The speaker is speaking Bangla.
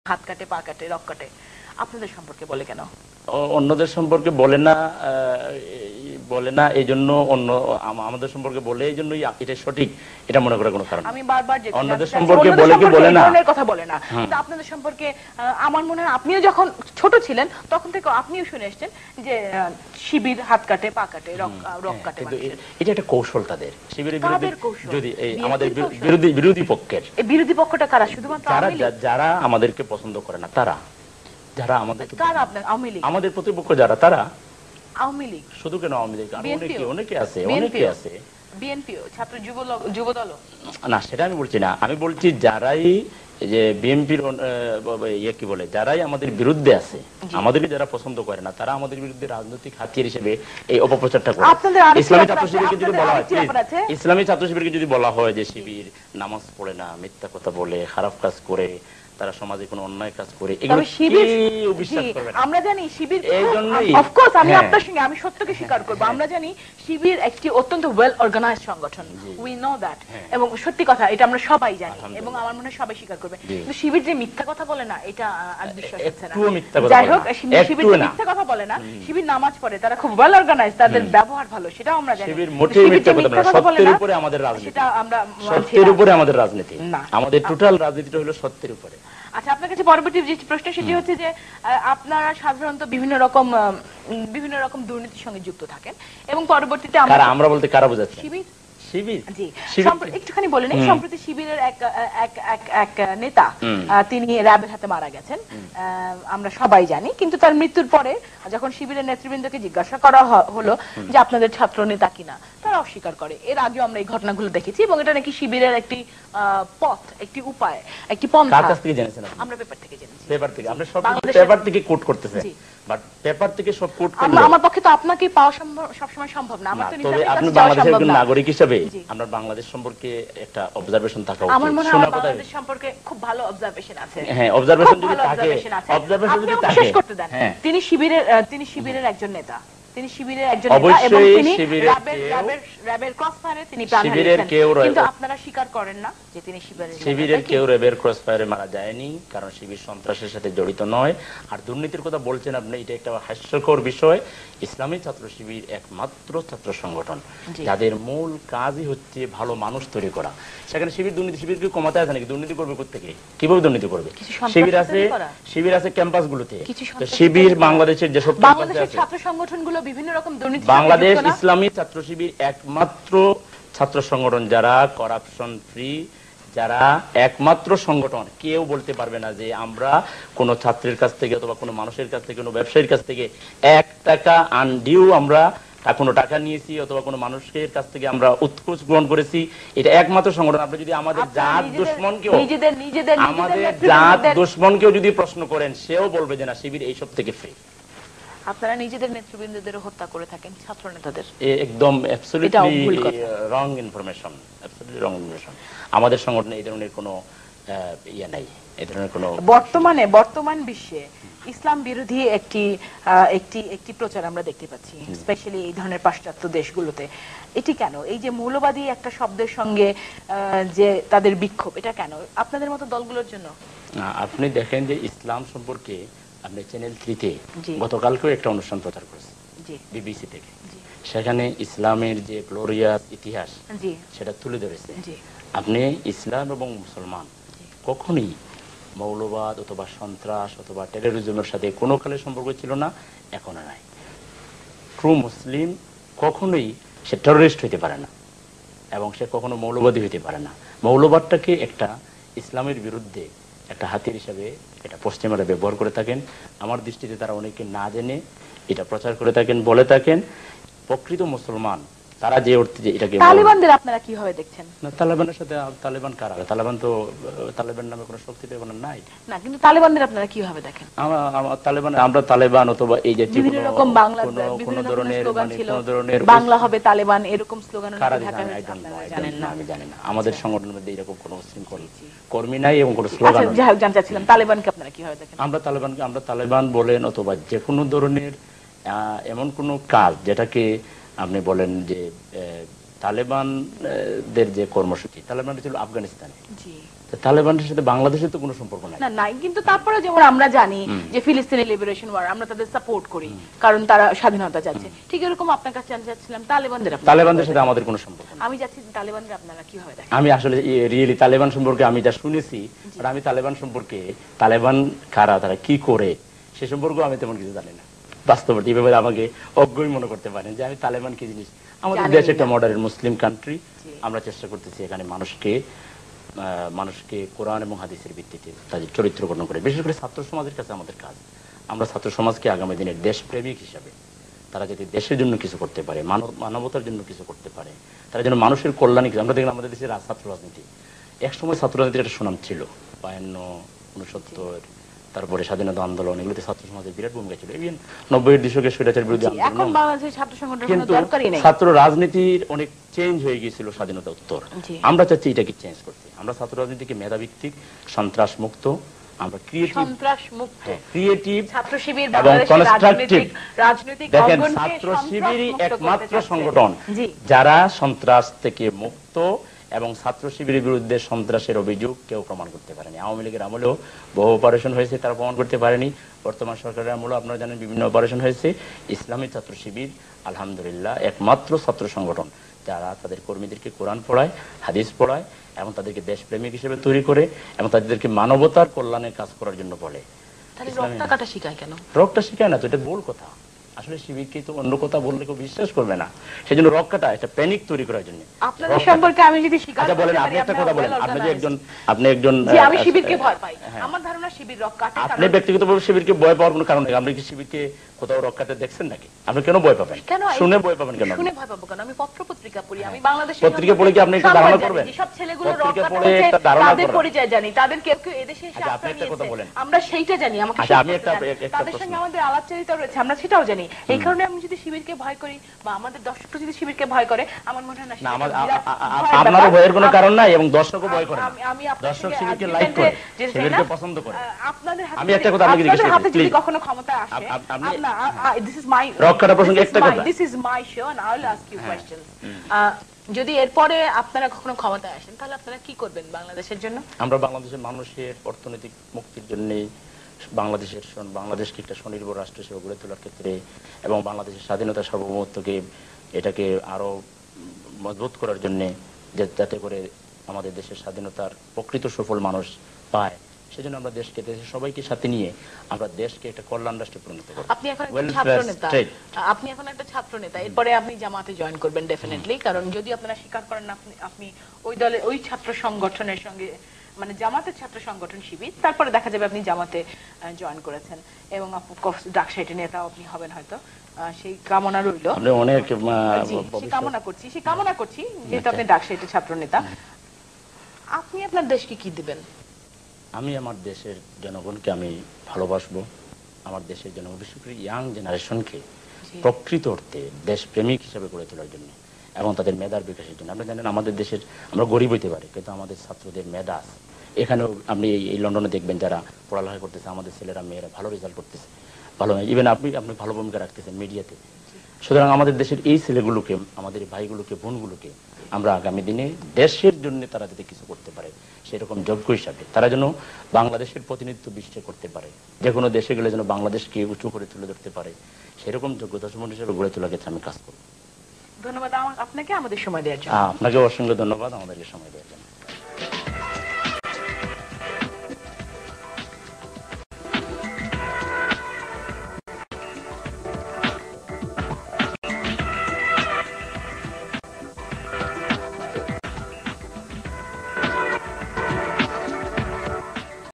হাত কাটে, পা কাটে, রক কাটে, আপনাদের সম্পর্কে বলে কেন? অন্যদের সম্পর্কে বলে না, এই জন্য অন্য আমাদের সম্পর্কে বলে এই জন্যই এটা সঠিক এটা মনে করার কোনো কারণ। আমি বারবার অন্যদের সম্পর্কে বলে কি বলে না, ধরনের কথা বলে না, কিন্তু আপনাদের সম্পর্কে আমার মনে হয় আপনিও যখন ছোট ছিলেন তখন থেকে আপনিও শুনে এসেছেন যে শিবির হাত কাটে, পা কাটে, রক কাটে। এটা একটা কৌশল তাদের, শিবিরের বিরুদ্ধে যদি আমাদের বিরোধী পক্ষের। এই বিরোধী পক্ষটা কারা? শুধুমাত্র যারা আমাদেরকে পছন্দ করে না, তারা যারা আমাদের প্রতিপক্ষ যারা, তারা আওয়ামী লীগ। শুধু কেন আওয়ামী লীগ, অনেকে আছে বিএনপিও, ছাত্র যুবদল না, সেটা আমি বলছি না। আমি বলছি যারাই যে বিএনপির কি বলে, যারাই আমাদের বিরুদ্ধে আছে, আমাদেরকে যারা পছন্দ করে না, তারা আমাদের বিরুদ্ধে রাজনৈতিক হাতিয়ার হিসেবে এই অপপ্রচারটা করে। ইসলামী ছাত্র শিবিরকে যদি বলা হয়, ইসলামী ছাত্র শিবিরকে যদি বলা হয় যে শিবির নামাজ পড়ে না, মিথ্যা কথা বলে, খারাপ কাজ করে, তারা সমাজে কোনো অন্যায় কাজ করে, এগুলো বিশ্বাস করবে না। আমরা জানি শিবির, অফকোর্স আমি আপনার সঙ্গে আমি সত্যকে স্বীকার করব, আমরা জানি শিবির একটি অত্যন্ত ওয়েল অর্গানাইজড সংগঠন, উই নো দ্যাট, এবং সত্যি কথা এটা আমরা সবাই জানি এবং আমার মনে হয় সবাই স্বীকার করবে। কিন্তু শিবির যে মিথ্যা কথা বলে না, এটা আর বিশ্বাস হচ্ছে না। যাই হোক, শিবির যে মিথ্যা কথা বলে না, শিবির নামাজ পড়ে, তারা খুব ওয়েল অর্গানাইজড, তাদের ব্যবহার ভালো, সেটাও আমরা জানি। শিবির মোটেই মিথ্যা কথা বলে না, সত্যের উপরে আমাদের রাজনীতি, সেটা আমরা সত্যের উপরে আমাদের রাজনীতি, আমাদের টোটাল রাজনীতিটা হলো সত্যের উপরে। আচ্ছা, আপনার কাছে পরবর্তী যে প্রশ্ন সেটি হচ্ছে যে আপনারা সাধারণত বিভিন্ন রকম দুর্নীতির সঙ্গে যুক্ত থাকেন এবং পরবর্তীতে আমরা বলতে কারা বোঝাচ্ছেন? শিবির, জি, একটুখানি বলেন। এই সম্প্রতি শিবিরের এক নেতা, তিনি র্যাবের হাতে মারা গেছেন, আমরা সবাই জানি, কিন্তু তার মৃত্যুর পরে যখন শিবিরের নেতৃবৃন্দকে জিজ্ঞাসা করা হলো যে আপনাদের ছাত্র নেতা কিনা, তারা অস্বীকার করে। এর আগেও আমরা এই ঘটনাগুলো দেখেছি এবং এটা নাকি শিবিরের একটি পথ, একটি উপায়, একটি পন্থা। কার কাছ থেকে জেনেছেন? আমরা পেপার থেকে জেনেছি। পেপার থেকে? আপনি সব পেপার থেকে কোট করতেছেন, বাট পেপার থেকে সব কোট করলে আমার পক্ষে তো আপনাকে পাওয়া সবসময় সম্ভব না। আমার তো তবে আপনি বাংলাদেশের একজন নাগরিক হিসেবে আপনার বাংলাদেশ সম্পর্কে একটা অবজারভেশন থাকা উচিত। আমার মনে হয় বাংলাদেশ সম্পর্কে খুব ভালো অবজারভেশন আছে। হ্যাঁ, অবজারভেশন যদি থাকে, অবজারভেশন যদি থাকে, শেষ করতে দেন। তিনি শিবিরের একজন নেতা, তিনি শিবিরের একজন নেতা এবং তিনি র্যাবের ক্রসফায়ারে তিনি প্রাণ হারিয়েছেন, কিন্তু আপনারা স্বীকার করেন না যে তিনি শিবিরের কেউ র্যাবের ক্রসফায়ারে মারা যায়নি, কারণ শিবির সন্ত্রাসের সাথে জড়িত নয়। আর দুর্নীতির কথা বলছেন আপনি, এটা একটা হাস্যকর বিষয়। ইসলামী ছাত্র শিবির একমাত্র ছাত্র সংগঠন যাদের মূল কাজই হচ্ছে ভালো মানুষ তৈরি করা। সেখানে শিবির কি কমাতে আছে নাকি? দুর্নীতি করবে কোত্থেকে, কিভাবে দুর্নীতি করবে? শিবির আছে ক্যাম্পাস গুলোতে। শিবির বাংলাদেশের যেসব ছাত্র সংগঠনগুলো বিভিন্ন রকম দুর্নীতি, বাংলাদেশ ইসলামী ছাত্র শিবির একমাত্র ছাত্র সংগঠন যারা করাপশন ফ্রি, যারা একমাত্র সংগঠন। কেউ বলতে পারবে না যে আমরা কোন ছাত্রের কাছ থেকে অথবা কোনো মানুষের কাছ থেকে, কোনো ব্যবসায়ীর কাছ থেকে 1 টাকা আনডিউ আমরা কোনো টাকা নিয়েছি অথবা কোনো মানুষের কাছ থেকে আমরা উৎকোচ গ্রহণ করেছি। এটা একমাত্র সংগঠন। আপনি যদি আমাদের জাত দুশ্মনকেও যদি প্রশ্ন করেন, সেও বলবে যে না, শিবির এইসব থেকে ফ্রি। আপনারা নিজেদের নেতৃবৃন্দদের হত্যা করে থাকেন, ছাত্র নেতাদের। একদম absolutely wrong information, absolutely wrong information. আমাদের সংগঠনে এই ধরনের কোনো ইয়া নাই, এই ধরনের কোনো। বর্তমান বিশ্বে ইসলাম বিরোধী একটি প্রচার আমরা দেখতে পাচ্ছি, স্পেশালি এই ধরনের পাশ্চাত্য দেশগুলোতে। এটি কেন? এই যে মৌলবাদী একটা শব্দের সঙ্গে যে তাদের বিক্ষোভ, এটা কেন আপনাদের মতো দলগুলোর জন্য? আপনি দেখেন যে ইসলাম সম্পর্কে আপনি চ্যানেল 3-তে গতকালকেও একটা অনুষ্ঠান প্রচার করেছে, বিবিসি থেকে। সেখানে ইসলামের যে গ্লোরিয়াস ইতিহাস সেটা তুলে ধরেছে। আপনি ইসলাম এবং মুসলমান কখনোই মৌলবাদ অথবা সন্ত্রাস অথবা টেরোরিজমের সাথে কোনো কালের সম্পর্ক ছিল না, এখনো নাই। ট্রু মুসলিম কখনোই সে টেরোরিস্ট হইতে পারে না এবং সে কখনো মৌলবাদী হইতে পারে না। মৌলবাদটাকে একটা ইসলামের বিরুদ্ধে একটা হাতিয়ার হিসাবে এটা পশ্চিমারা ব্যবহার করে থাকেন। আমার দৃষ্টিতে তারা অনেকে না জেনে এটা প্রচার করে থাকেন, বলে থাকেন। প্রকৃত মুসলমান তারা যে অর্থে যে এটাকে, তালিবানদের আপনারা কিভাবে দেখছেন? না, তালেবানের সাথে তালেবান কারা? তালেবান তো তালেবান নামে কোনো শক্তি পেবান নাই না, কিন্তু তালেবানদের আপনারা কিভাবে দেখেন? আমরা তালেবান অথবা এই যে বিভিন্ন রকম বিভিন্ন ধরনের স্লোগান ছিল, বাংলা হবে তালেবান, এরকম স্লোগান জানেন না? আমি জানি না। আমাদের সংগঠনের মধ্যে এরকম কোনো উচ্ছৃঙ্খল কর্মী নাই এবং কোনো স্লোগান। জানতে চাচ্ছিলাম তালেবানকে আপনারা কিভাবে দেখেন? আমরা তালেবান বলেন অথবা যে কোনো ধরনের এমন কোনো কাজ যেটাকে আপনি বলেন যে তালেবানদের যে কর্মসূচি, তালেবান ছিল আফগানিস্তানে, তালেবানের সাথে বাংলাদেশের তো কোনো সম্পর্ক নাই। না নাই, কিন্তু তারপরে যেমন আমরা জানি যে ফিলিস্তিনি লিবারেশন ওয়ার আমরা তাদের সাপোর্ট করি কারণ তারা স্বাধীনতা চাচ্ছে, ঠিক এরকম আপনার কাছে জানতে চাচ্ছিলাম তালেবানদের সাথে আমাদের কোনো সম্পর্ক নেই। আমি যাচ্ছি তালেবানদের আপনারা কিভাবে দেখেন? আমি আসলে রিয়েলি তালেবান সম্পর্কে আমি যা শুনেছি, আমি তালেবান সম্পর্কে, তালেবান কারা, তারা কি করে সে সম্পর্কে আমি তেমন কিছু জানি না। বাস্তবতা এইভাবে আমাকে অজ্ঞই মনে করতে পারেন যে আমি তালেবান কি জিনিস। আমাদের দেশ একটা মডার্ন মুসলিম কান্ট্রি, আমরা চেষ্টা করতেছি এখানে মানুষকে কোরআন এবং হাদিসের ভিত্তিতে তাদের চরিত্র গঠন করে, বিশেষ করে ছাত্র সমাজের কাছে আমাদের কাজ। আমরা ছাত্র সমাজকে আগামী দিনের দেশপ্রেমিক হিসাবে তারা যদি দেশের জন্য কিছু করতে পারে, মানবতার জন্য কিছু করতে পারে, তারা যেন মানুষের কল্যাণে কিছু। আমরা দেখলাম আমাদের দেশের ছাত্র রাজনীতি, একসময় ছাত্র রাজনীতির একটা সুনাম ছিল, 52, 69, তারপরে স্বাধীনতা আন্দোলন, এগুলোতে ছাত্র সমাজের বিরাট ভূমিকা ছিল। ইভেন 90-এর দশকে স্বৈরাচার বিরোধী আন্দোলন, কিন্তু ছাত্র রাজনীতির অনেক চেঞ্জ হয়ে গিয়েছিল স্বাধীনতা উত্তর। আমরা চাচ্ছি এটাকে চেঞ্জ করতে। আমরা ছাত্র রাজনীতিকে মেধাভিত্তিক, সন্ত্রাস মুক্ত, আমরা ক্রিয়েটিভ এবং কনস্ট্রাকটিভ। দেখেন, ছাত্র শিবিরই একমাত্র সংগঠন যারা সন্ত্রাস থেকে মুক্ত, এবং ছাত্র শিবিরের বিরুদ্ধে সন্ত্রাসের অভিযোগ কেউ প্রমাণ করতে পারেনি। আওয়ামী লীগের আমলেও বহু অপারেশন হয়েছে, তারা প্রমাণ করতে পারেনি। বর্তমান সরকারের আমলেও আপনারা জানেন বিভিন্ন অপারেশন হয়েছে। ইসলামী ছাত্র শিবির আলহামদুলিল্লাহ একমাত্র ছাত্র সংগঠন যারা তাদের কর্মীদেরকে কোরআন পড়ায়, হাদিস পড়ায়, এবং তাদেরকে দেশপ্রেমিক হিসেবে তৈরি করে, এবং তাদেরকে মানবতার কল্যাণে কাজ করার জন্য বলে। রক্তটা শিখায় না তো, এটা ভুল কথা। আসলে শিবিরকে তো অন্য কথা বললে কেউ বিশ্বাস করবে না, সেজন্য রক্ষাটা একটা প্যানিক তৈরি করার জন্য। আপনাদের সম্পর্কে আমি যদি স্বীকার করতে পারি, আপনি একটা কথা বলেন, আপনি একজন যে আমি শিবিরকে ভয় পাই, আমার ধারণা শিবির রক্ষাটা। আপনি ব্যক্তিগতভাবে শিবিরকে ভয় পাওয়ার কোনো কারণ নেই। আপনি কি শিবিরকে কোথাও রক্ষাতে দেখছেন নাকি? আপনি কেন ভয় পাবেন? শুনে ভয় পাবেন কেন? শুনে ভয় পাবো কেন? আমি পত্র পত্রিকা পড়ি, আমি বাংলাদেশের পত্রিকা পড়ে কি আপনি একটা ধারণা করবেন? সব ছেলেগুলো রক্ষাতে হচ্ছে, তাদের পরিচয় জানি, তাদের কেউ কেউ এদেশে এসে আশ্রয় নিয়েছে, আমরা সেইটা জানি। আমাকে তাদের সঙ্গে আমাদের আলাপচারিতা রয়েছে, আমরা সেটাও জানি। এই কারণে আমি যদি শিবিরকে ভয় করি, বা আমাদের দর্শকরা যদি শিবিরকে ভয় করে, আমার মনে হয় না আপনারও ভয়ের কোনো কারণ নাই, এবং দর্শকও ভয় করে না। দর্শক শিবিরকে লাইক করে, শিবিরকে পছন্দ করে। আপনাদের আমি একটা কথা আপনাকে জিজ্ঞেস করি, যদি কখনো ক্ষমতা আসে, this is my রক্ষাটা প্রসঙ্গে একটা কথা, this is my show and I will ask you questions. যদি এরপরে আপনারা কখনো ক্ষমতায় আসেন, তাহলে আপনারা কি করবেন বাংলাদেশের জন্য? আমরা বাংলাদেশের মানুষের অর্থনৈতিক মুক্তির জন্য, বাংলাদেশকে একটা স্বনির্ভর রাষ্ট্র হিসেবে গড়ে তোলার ক্ষেত্রে, এবং বাংলাদেশের স্বাধীনতা সার্বভৌমত্বকে এটাকে আরো মজবুত করার জন্য, যাতে করে আমাদের দেশের স্বাধীনতার প্রকৃত সুফল মানুষ পায়, সেজন্য আমরা দেশকে, দেশের সবাইকে সাথে নিয়ে আমরা দেশকে একটা কল্যাণ রাষ্ট্রে পরিণত করব। আপনি এখন একটা ছাত্র নেতা, আপনি এখন একটা ছাত্র নেতা, এরপরে আপনি জামাতে জয়েন করবেন ডেফিনেটলি, কারণ যদি আপনারা স্বীকার করেন না আপনি ওই দলে, ওই ছাত্র সংগঠনের সঙ্গে, মানে জামাতের ছাত্র সংগঠন শিবির, তারপরে দেখা যাবে আপনি জামাতে জয়েন করেছেন, এবং ডাকসাইটের নেতাও আপনি হবেন হয়তো, সেই কামনা রইল। আপনি অনেক সেই কামনা করছি যেহেতু আপনি ডাকসাইটের ছাত্র নেতা। আপনি আপনার দেশকে কি দিবেন? আমি আমার দেশের জনগণকে আমি ভালোবাসবো, আমার দেশের জনগণ, বিশেষ করে ইয়াং জেনারেশনকে প্রকৃত অর্থে দেশপ্রেমিক হিসেবে গড়ে তোলার জন্য, এবং তাদের মেধার বিকাশের জন্য। আপনি জানেন আমাদের দেশের, আমরা গরিব হইতে পারি, কিন্তু আমাদের ছাত্রদের মেধা আছে। এখানেও আপনি এই লন্ডনে দেখবেন যারা পড়ালেখা করতেছে, আমাদের ছেলেরা মেয়েরা ভালো রেজাল্ট করতেছে, ভালো, ইভেন আপনি ভালো ভূমিকা রাখতেছেন মিডিয়াতে। সুতরাং আমাদের দেশের এই ছেলেগুলোকে, আমাদের ভাইগুলোকে, বোনগুলোকে আমরা আগামী দিনে দেশের জন্য তারা যাতে কিছু করতে পারে, সেরকম যোগ্য হিসাবে তারা যেন বাংলাদেশের প্রতিনিধিত্ব বিশ্বে করতে পারে, যে কোনো দেশে গেলে যেন বাংলাদেশকে উঁচু করে তুলে ধরতে পারে, সেরকম যোগ্যতা সম্পন্ন হিসেবে গড়ে তোলার ক্ষেত্রে আমি কাজ করব। ধন্যবাদ আপনাকে আমাদের সময় দেওয়ার জন্য। আপনাকে অসংখ্য ধন্যবাদ আমাদেরকে সময় দেওয়ার জন্য।